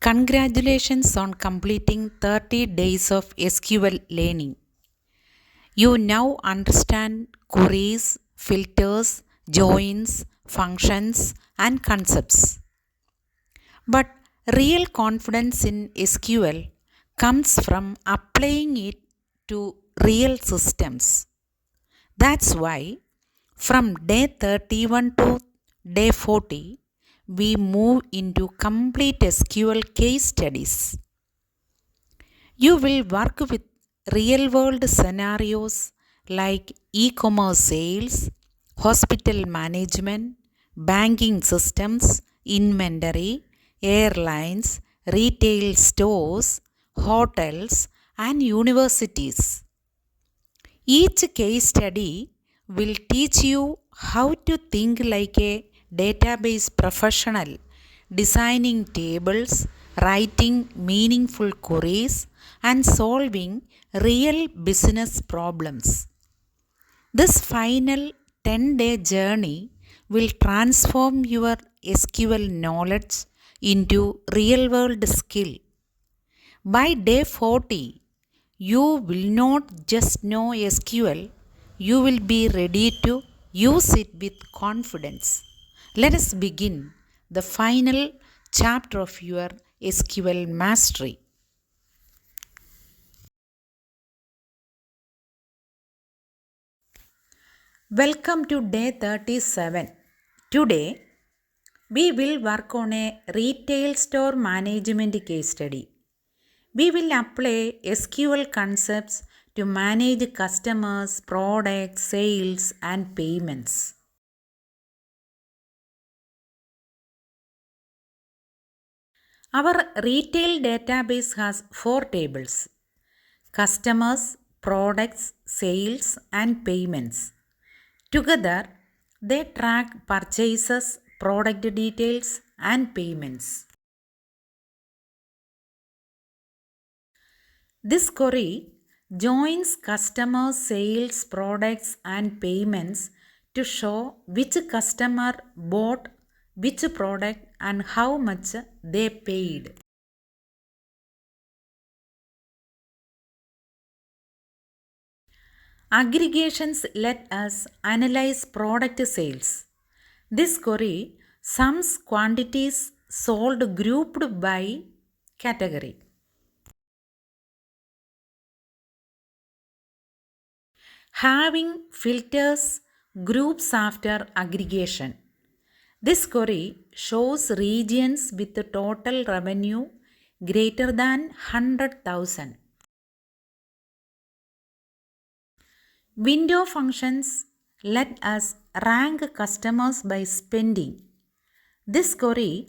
Congratulations on completing 30 days of SQL learning. You now understand queries, filters, joins, functions, and concepts. But real confidence in SQL comes from applying it to real systems. That's why from day 31 to day 40, we move into complete SQL case studies. You will work with real world scenarios like e commerce sales, hospital management, banking systems, inventory, airlines, retail stores, hotels, and universities. Each case study will teach you how to think like a database professional, designing tables, writing meaningful queries, and solving real business problems. This final 10-day journey will transform your SQL knowledge into real world skill. By day 40, you will not just know SQL, you will be ready to use it with confidence. Let us begin the final chapter of your SQL mastery. Welcome to day 37. Today, we will work on a retail store management case study. We will apply SQL concepts to manage customers, products, sales, and payments. Our retail database has 4 tables: customers, products, sales, and payments. Together, they track purchases, product details, and payments. This query joins customers, sales, products, and payments to show which customer bought which product and how much they paid. Aggregations let us analyze product sales. This query sums quantities sold grouped by category. Having filters groups after aggregation. This query shows regions with the total revenue greater than 100,000. Window functions let us rank customers by spending. This query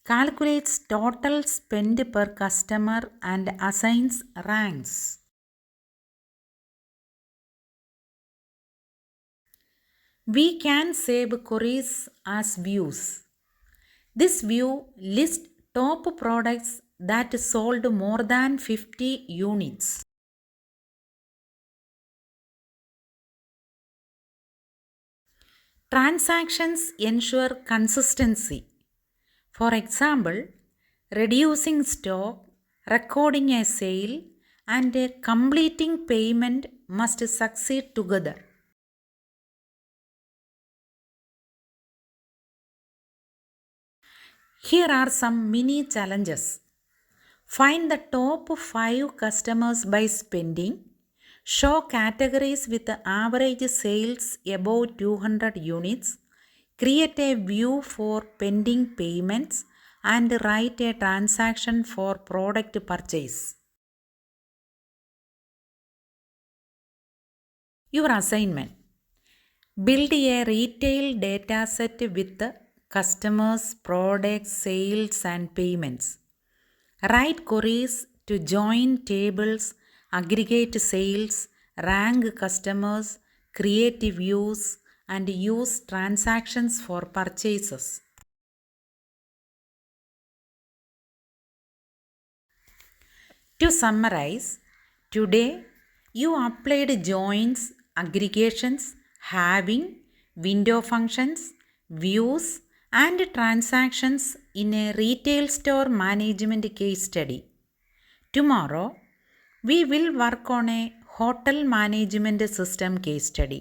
calculates total spend per customer and assigns ranks. We can save queries as views. This view lists top products that sold more than 50 units. Transactions ensure consistency. For example, reducing stock, recording a sale, and completing payment must succeed together. Here are some mini challenges. Find the top 5 customers by spending. Show categories with average sales above 200 units. Create a view for pending payments and write a transaction for product purchase. Your assignment: build a retail dataset with customers, products, sales, and payments. Write queries to join tables, aggregate sales, rank customers, create views, and use transactions for purchases. To summarize, today you applied joins, aggregations, having, window functions, views, and transactions in a retail store management case study. Tomorrow, we will work on a hotel management system case study.